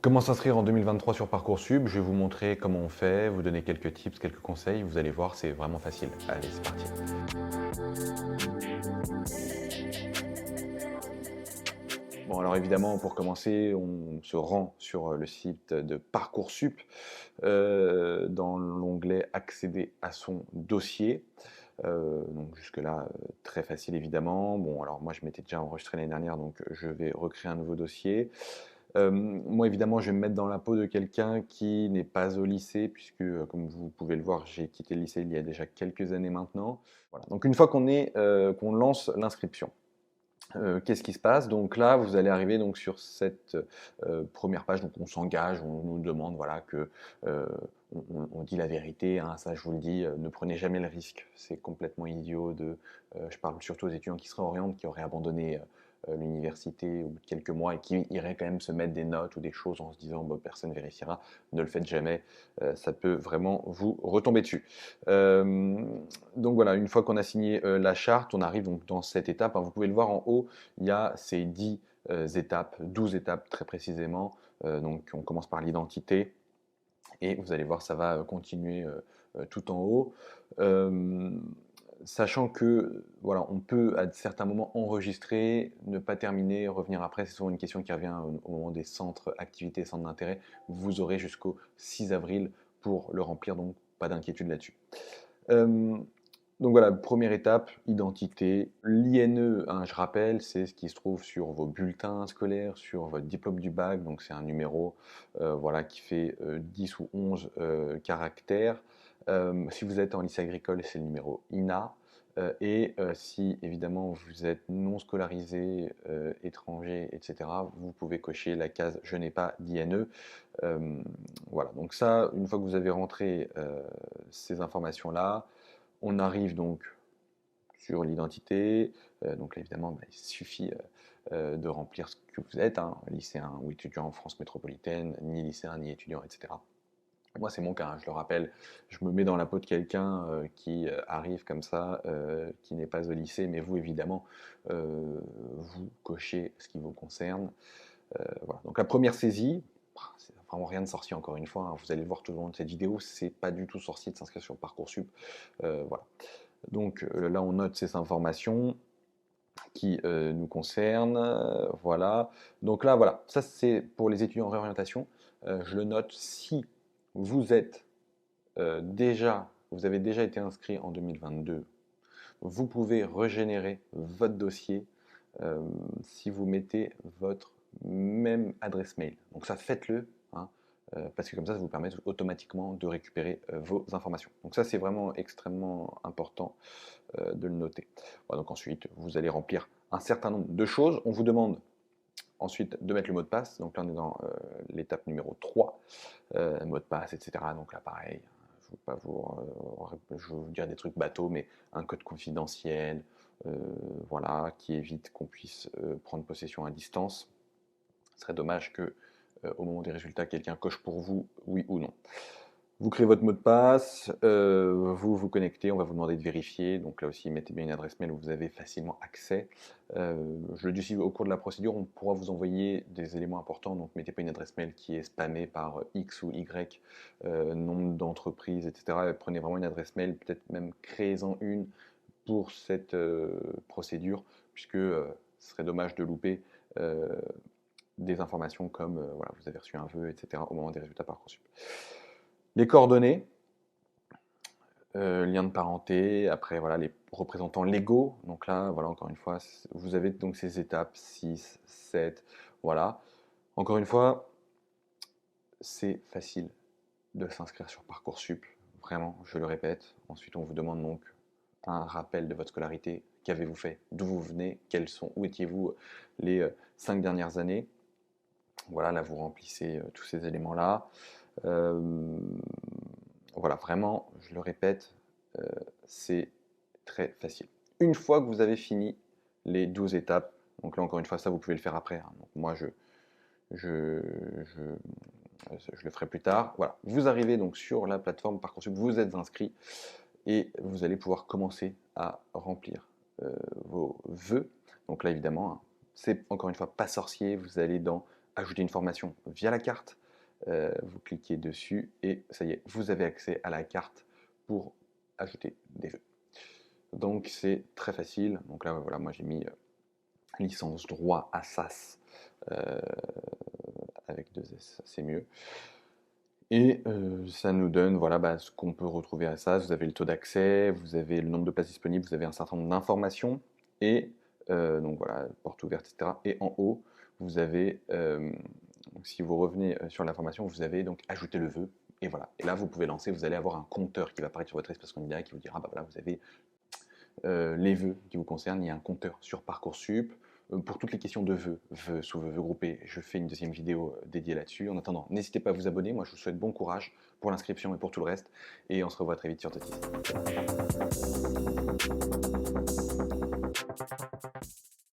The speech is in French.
Comment s'inscrire en 2023 sur Parcoursup? Je vais vous montrer comment on fait, vous donner quelques tips, quelques conseils. Vous allez voir, c'est vraiment facile. Allez, c'est parti. Bon, alors évidemment, pour commencer, on se rend sur le site de Parcoursup dans l'onglet Accéder à son dossier. Donc jusque-là, très facile évidemment. Bon, alors moi je m'étais déjà enregistré l'année dernière, donc je vais recréer un nouveau dossier. Moi évidemment, je vais me mettre dans la peau de quelqu'un qui n'est pas au lycée, puisque comme vous pouvez le voir, j'ai quitté le lycée il y a déjà quelques années maintenant. Voilà. Donc une fois qu'on lance l'inscription, qu'est-ce qui se passe? Donc là, vous allez arriver donc sur cette première page. Donc on s'engage, on nous demande voilà que on dit la vérité. Hein, ça, je vous le dis, ne prenez jamais le risque. C'est complètement idiot de. Je parle surtout aux étudiants qui se réorientent, qui auraient abandonné l'université au bout de quelques mois et qui iraient quand même se mettre des notes ou des choses en se disant bah, personne vérifiera. Ne le faites jamais. Ça peut vraiment vous retomber dessus. Euh, donc voilà, une fois qu'on a signé la charte, on arrive donc dans cette étape. Hein, vous pouvez le voir en haut, il y a ces 10 étapes, 12 étapes très précisément. Donc on commence par l'identité et vous allez voir, ça va continuer tout en haut. Euh, Sachant que voilà, on peut à certains moments enregistrer, ne pas terminer, revenir après. C'est souvent une question qui revient au moment des centres activités, centres d'intérêt. Vous aurez jusqu'au 6 avril pour le remplir, donc pas d'inquiétude là-dessus. Euh, donc voilà, première étape, identité. L'INE, hein, je rappelle, c'est ce qui se trouve sur vos bulletins scolaires, sur votre diplôme du bac. Donc c'est un numéro voilà, qui fait 10 ou 11 caractères. Si vous êtes en lycée agricole, c'est le numéro INA. Si évidemment vous êtes non scolarisé, étranger, etc., vous pouvez cocher la case Je n'ai pas d'INE. Voilà, donc ça, une fois que vous avez rentré ces informations-là, on arrive donc sur l'identité. Donc là, évidemment, bah, il suffit de remplir ce que vous êtes, hein, lycéen ou étudiant en France métropolitaine, ni lycéen ni étudiant, etc. Moi, c'est mon cas, hein, je le rappelle. Je me mets dans la peau de quelqu'un qui arrive comme ça, qui n'est pas au lycée, mais vous, évidemment, vous cochez ce qui vous concerne. Voilà. Donc la première saisie, c'est vraiment rien de sorcier encore une fois. Hein, vous allez le voir tout au long de cette vidéo, c'est pas du tout sorcier de s'inscrire sur Parcoursup. Voilà. Donc là, on note ces informations qui nous concernent. Voilà. Donc là, voilà. Ça, c'est pour les étudiants en réorientation. Je le note si vous êtes vous avez déjà été inscrit en 2022. Vous pouvez régénérer votre dossier si vous mettez votre même adresse mail. Donc ça, faites-le, hein, parce que comme ça vous permet automatiquement de récupérer vos informations. Donc ça, c'est vraiment extrêmement important de le noter. Voilà, donc ensuite, vous allez remplir un certain nombre de choses. On vous demande ensuite de mettre le mot de passe. Donc là, on est dans l'étape numéro 3, mot de passe, etc. Donc là, pareil, je ne vais vous dire des trucs bateaux, mais un code confidentiel, voilà, qui évite qu'on puisse prendre possession à distance. Ce serait dommage que, au moment des résultats, quelqu'un coche pour vous, oui ou non. Vous créez votre mot de passe, vous vous connectez, on va vous demander de vérifier. Donc là aussi, mettez bien une adresse mail où vous avez facilement accès. Je le dis aussi, au cours de la procédure, on pourra vous envoyer des éléments importants. Donc mettez pas une adresse mail qui est spammée par X ou Y, nombre d'entreprises, etc. Prenez vraiment une adresse mail, peut-être même créez-en une pour cette procédure, puisque ce serait dommage de louper des informations comme voilà, vous avez reçu un vœu, etc. au moment des résultats Parcoursup. Les coordonnées, lien de parenté, après voilà les représentants légaux. Donc là, voilà, encore une fois, vous avez donc ces étapes 6, 7, voilà. Encore une fois, c'est facile de s'inscrire sur Parcoursup, vraiment, je le répète. Ensuite, on vous demande donc un rappel de votre scolarité. Qu'avez-vous fait? D'où vous venez? Où étiez-vous les 5 dernières années? Voilà, là, vous remplissez tous ces éléments-là. Euh, voilà, vraiment, je le répète, c'est très facile. Une fois que vous avez fini les 12 étapes, donc là encore une fois, ça vous pouvez le faire après. Hein. Donc moi je, je le ferai plus tard. Voilà, vous arrivez donc sur la plateforme Parcoursup, vous êtes inscrit et vous allez pouvoir commencer à remplir vos vœux. Donc là évidemment, hein, c'est encore une fois pas sorcier, vous allez dans ajouter une formation via la carte. Vous cliquez dessus et ça y est, vous avez accès à la carte pour ajouter des vœux. Donc c'est très facile. Donc là, voilà, moi j'ai mis licence droit à SAS avec 2 S, c'est mieux. Et ça nous donne voilà, ce qu'on peut retrouver à SAS. Vous avez le taux d'accès, vous avez le nombre de places disponibles, vous avez un certain nombre d'informations. Et donc voilà, porte ouverte, etc. Et en haut, vous avez, donc si vous revenez sur l'information, vous avez donc ajouté le vœu. Et voilà. Et là, vous pouvez lancer, vous allez avoir un compteur qui va apparaître sur votre espace candidat qui vous dira, bah voilà, vous avez les vœux qui vous concernent. Il y a un compteur sur Parcoursup. Pour toutes les questions de vœux, vœux groupés, je fais une deuxième vidéo dédiée là-dessus. En attendant, n'hésitez pas à vous abonner. Moi, je vous souhaite bon courage pour l'inscription et pour tout le reste. Et on se revoit très vite sur Totis.